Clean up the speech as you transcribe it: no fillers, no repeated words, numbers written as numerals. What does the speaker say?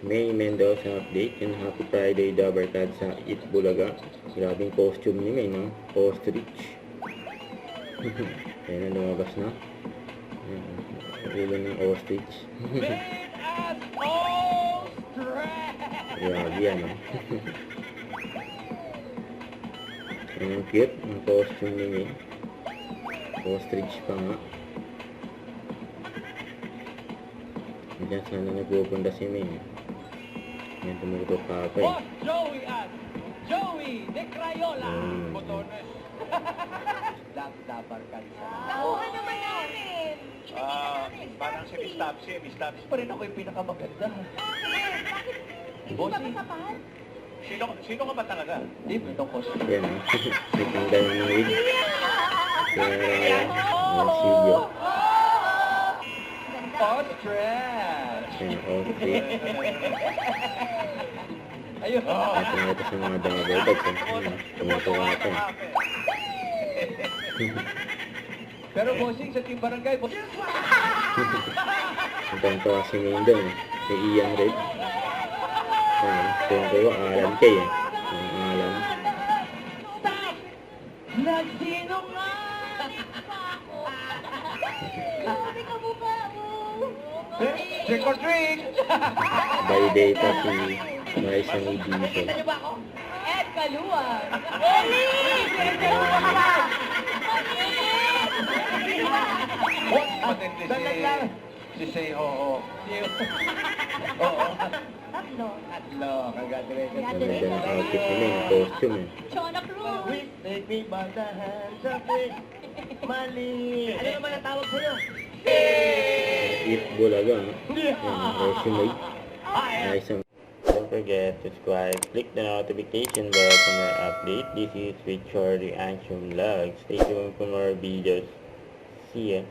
May Mendoza update and Happy Friday Dabarkad sa Eat Bulaga. Grabing costume ni May, no? Ostrich. Ayan na, lumabas na. Ulo ng ostrich. Grabe yan, no? Ayan ang cute, ang costume ni May. Ostrich pa nga. Diyan sana nagpupunta si May. Yan, tumutok pa ako eh. Boss Joey at Joey de Crayola. Botones. Dabar ka isa. Nakuha naman namin. Parang si Miss Tapsi. Miss Tapsi pa rin ako yung pinakamaganda. Bakit? Hindi ba kasapahan? Sino ka ba talaga? Hindi, itong costume. Yan, no? May tanggal ng wig. Kaya yan, Silvio. Ostrich! Yan, ostrich. Ayun. Ito sa mga bangabodags, eh. Tumatawa ako. Pero bossing sa team barangay, Ang tawang-tawa si Maine doon, eh. Si Ian Red. Kung kayo, alam kayo, eh. Ang alam. Stop! Nagsino nga! Grabe ka mukha mo. Trick or treat! By data si Marisa May Diesel. Nakita niyo ba ako? Ed Kaluwag. Eli! Ed Kaluwag ka ba? Matindi si Say Oo. Oo. Tatlo. Congratulations. Ganda ng outfit ni Maine, costume, eh. Chona Cruz. Take me by the hands of it. Mali. Ano naman ang tawag ko yun? Eat Bulaga, no? Yan, resume. Nice. Don't forget to subscribe, click the notification bell for more update. This is Richard Reaction Vlog. Stay tuned for more videos. See ya.